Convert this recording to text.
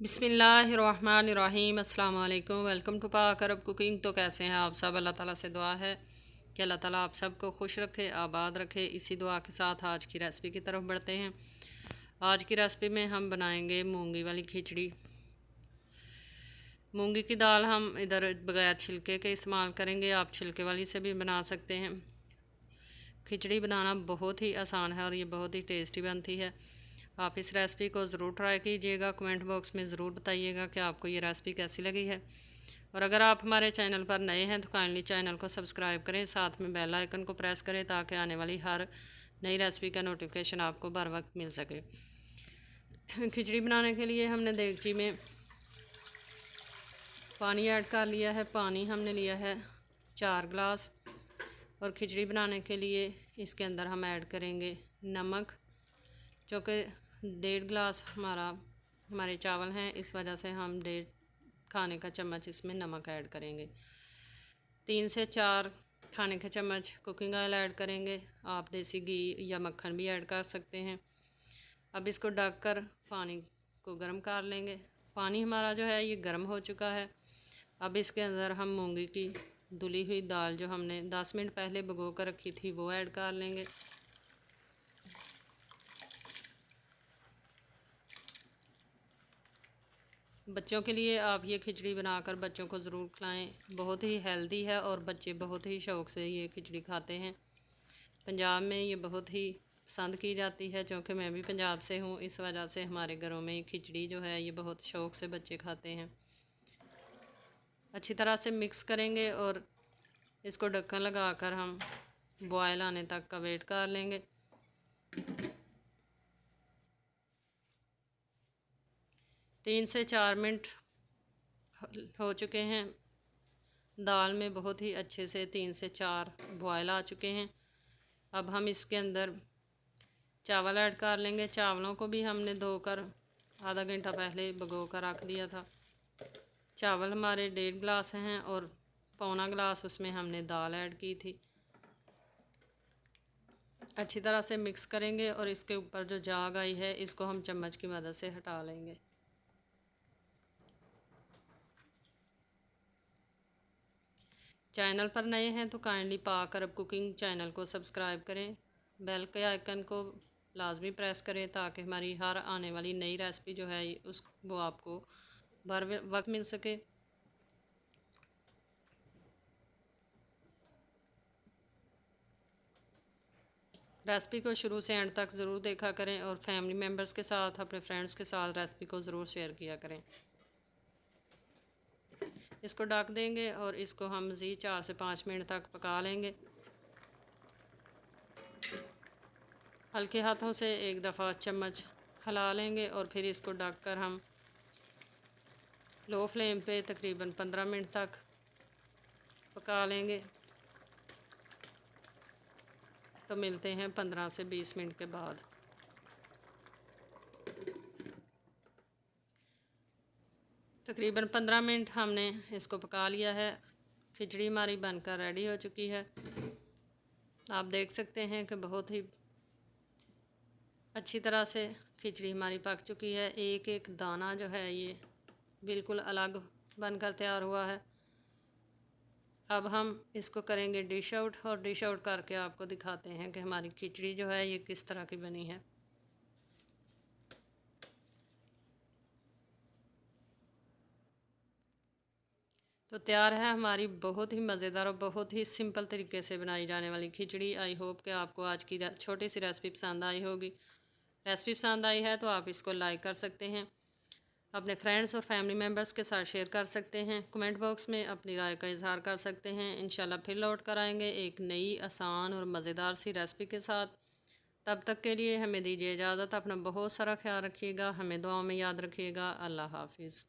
बिस्मिल्लाहिर्रहमानिर्रहीम अस्सलाम वालेकुम। वेलकम टू पाक अरब कुकिंग। तो कैसे हैं आप सब? अल्लाह ताला से दुआ है कि अल्लाह ताला आप सबको खुश रखे, आबाद रखे। इसी दुआ के साथ आज की रेसिपी की तरफ बढ़ते हैं। आज की रेसिपी में हम बनाएंगे मूंगी वाली खिचड़ी। मूंगी की दाल हम इधर बगैर छिलके के इस्तेमाल करेंगे, आप छिलके वाली से भी बना सकते हैं। खिचड़ी बनाना बहुत ही आसान है और ये बहुत ही टेस्टी बनती है। आप इस रेसिपी को ज़रूर ट्राई कीजिएगा। कमेंट बॉक्स में ज़रूर बताइएगा कि आपको ये रेसिपी कैसी लगी है। और अगर आप हमारे चैनल पर नए हैं तो काइंडली चैनल को सब्सक्राइब करें, साथ में बेल आइकन को प्रेस करें ताकि आने वाली हर नई रेसिपी का नोटिफिकेशन आपको बर वक्त मिल सके। खिचड़ी बनाने के लिए हमने देगची में पानी ऐड कर लिया है। पानी हमने लिया है 4 गिलास। और खिचड़ी बनाने के लिए इसके अंदर हम ऐड करेंगे नमक, जो कि 1.5 गिलास हमारे चावल हैं, इस वजह से हम 1.5 खाने का चम्मच इसमें नमक ऐड करेंगे। 3 से 4 खाने के चम्मच कुकिंग ऑयल ऐड करेंगे। आप देसी घी या मक्खन भी ऐड कर सकते हैं। अब इसको ढक कर पानी को गर्म कर लेंगे। पानी हमारा जो है ये गर्म हो चुका है। अब इसके अंदर हम मूंगी की धुली हुई दाल जो हमने 10 मिनट पहले भिगो कर रखी थी वो ऐड कर लेंगे। बच्चों के लिए आप ये खिचड़ी बनाकर बच्चों को ज़रूर खिलाएं। बहुत ही हेल्दी है और बच्चे बहुत ही शौक़ से ये खिचड़ी खाते हैं। पंजाब में ये बहुत ही पसंद की जाती है, क्योंकि मैं भी पंजाब से हूँ, इस वजह से हमारे घरों में ये खिचड़ी जो है ये बहुत शौक़ से बच्चे खाते हैं। अच्छी तरह से मिक्स करेंगे और इसको ढक्कन लगाकर हम बॉयल आने तक का वेट कर लेंगे। तीन से 4 मिनट हो चुके हैं। दाल में बहुत ही अच्छे से 3 से 4 बॉयल आ चुके हैं। अब हम इसके अंदर चावल ऐड कर लेंगे। चावलों को भी हमने धोकर आधा घंटा पहले भिगो कर रख दिया था। चावल हमारे 1.5 गिलास हैं और पौना गिलास उसमें हमने दाल ऐड की थी। अच्छी तरह से मिक्स करेंगे और इसके ऊपर जो जाग आई है इसको हम चम्मच की मदद से हटा लेंगे। चैनल पर नए हैं तो काइंडली पाक अरब कुकिंग चैनल को सब्सक्राइब करें, बेल के आइकन को लाजमी प्रेस करें ताकि हमारी हर आने वाली नई रेसिपी जो है वो आपको बर वक्त मिल सके। रेसिपी को शुरू से एंड तक ज़रूर देखा करें और फैमिली मेम्बर्स के साथ, अपने फ्रेंड्स के साथ रेसिपी को ज़रूर शेयर किया करें। इसको ढक देंगे और इसको हम मज़ीद 4 से 5 मिनट तक पका लेंगे। हल्के हाथों से एक दफ़ा चम्मच हिला लेंगे और फिर इसको ढक कर हम लो फ्लेम पे तकरीबन 15 मिनट तक पका लेंगे। तो मिलते हैं 15 से 20 मिनट के बाद। तकरीबन 15 मिनट हमने इसको पका लिया है। खिचड़ी हमारी बनकर रेडी हो चुकी है। आप देख सकते हैं कि बहुत ही अच्छी तरह से खिचड़ी हमारी पक चुकी है। एक एक दाना जो है ये बिल्कुल अलग बनकर तैयार हुआ है। अब हम इसको करेंगे डिश आउट और डिश आउट करके आपको दिखाते हैं कि हमारी खिचड़ी जो है ये किस तरह की बनी है। तो तैयार है हमारी बहुत ही मज़ेदार और बहुत ही सिंपल तरीके से बनाई जाने वाली खिचड़ी। आई होप कि आपको आज की छोटी सी रेसिपी पसंद आई होगी। रेसिपी पसंद आई है तो आप इसको लाइक कर सकते हैं, अपने फ्रेंड्स और फैमिली मेम्बर्स के साथ शेयर कर सकते हैं, कमेंट बॉक्स में अपनी राय का इजहार कर सकते हैं। इंशाल्लाह फिर लौट कर आएंगे एक नई आसान और मज़ेदार सी रेसिपी के साथ। तब तक के लिए हमें दीजिए इजाज़त। अपना बहुत सारा ख्याल रखिएगा, हमें दुआओं में याद रखिएगा। अल्लाह हाफिज़।